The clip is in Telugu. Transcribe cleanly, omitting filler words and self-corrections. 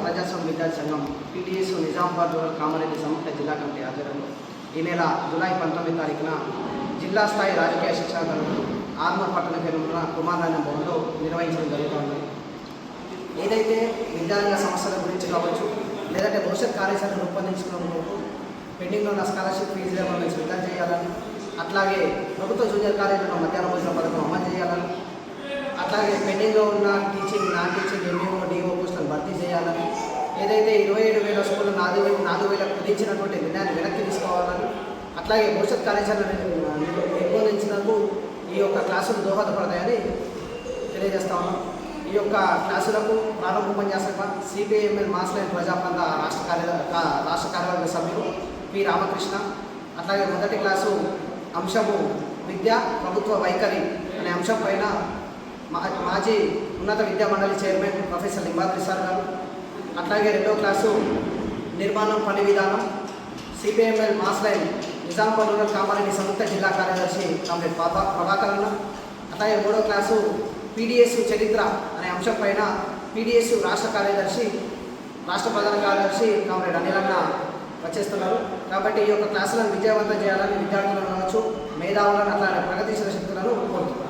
ప్రజాస్వామ్య విద్యార్థి సంఘం PTS నిజామాబాద్ రూరల్ కామారెడ్డి సంయుక్త జిల్లా కమిటీ ఆధ్వర్యంలో ఈ నెల జూలై 19 తారీఖున జిల్లా స్థాయి రాజకీయ శిక్షణ తరగతులు ఆర్మూర్ పట్టణ కేంద్రంలో కుమారనారాయణ భవన్లో నిర్వహించడం జరుగుతుంది. ఏదైతే విద్యారంగ సమస్యల గురించి కావచ్చు, లేదంటే భవిష్యత్ కార్యాచరణ రూపొందించుకున్న పెండింగ్లో ఉన్న స్కాలర్షిప్ ఫీజు రియంబర్స్మెంట్ విడుదల చేయాలని, అట్లాగే ప్రభుత్వ జూనియర్ కాలేజీలో మధ్యాహ్న భోజన పథకం అమలు చేయాలని, అట్లాగే పెండింగ్లో ఉన్న teaching, non teaching, MEO, DO పోస్టులను భర్తీ చేయాలని, ఏదైతే 27,000 స్కూళ్ళు 4,000 కుదించినటువంటి నిర్ణయాన్ని వెనక్కి తీసుకోవాలని, అట్లాగే భవిష్యత్ కార్యాచరణ రూపొందించినందుకు ఈ యొక్క క్లాసులు దోహదపడతాయని తెలియజేస్తా ఉన్నాం. ఈ యొక్క క్లాసులకు ప్రారంభ ఉపన్యాసక CPIML మాస్లైన్ ప్రజాపంత రాష్ట్ర కార్యవర్గ సభ్యులు పి. రామకృష్ణ. అట్లాగే మొదటి క్లాసు అంశము విద్య ప్రభుత్వ వైఖరి అనే అంశం పైన మాజీ ఉన్నత విద్యా మండలి చైర్మన్ ప్రొఫెసర్ లింబాద్రి సార్ గారు. అట్లాగే రెండో క్లాసు నిర్మాణం పని విధానం CPIML mass line Nizamabad rural Kamareddy సంయుక్త జిల్లా కార్యదర్శి కామ్రేడ్ ప్రభాకర్ అన్న. అట్లాగే మూడో క్లాసు PDS చరిత్ర అనే అంశం పైన PDS రాష్ట్ర ప్రధాన కార్యదర్శి కామ్రేడ్ అనిల్ అన్న వచ్చేస్తున్నారు. కాబట్టి ఈ యొక్క క్లాసులను విజయవంతం చేయాలని విద్యార్థులను కావచ్చు, మేధావులను, అట్లాగే ప్రగతిశీల శక్తులను కోరుతున్నారు.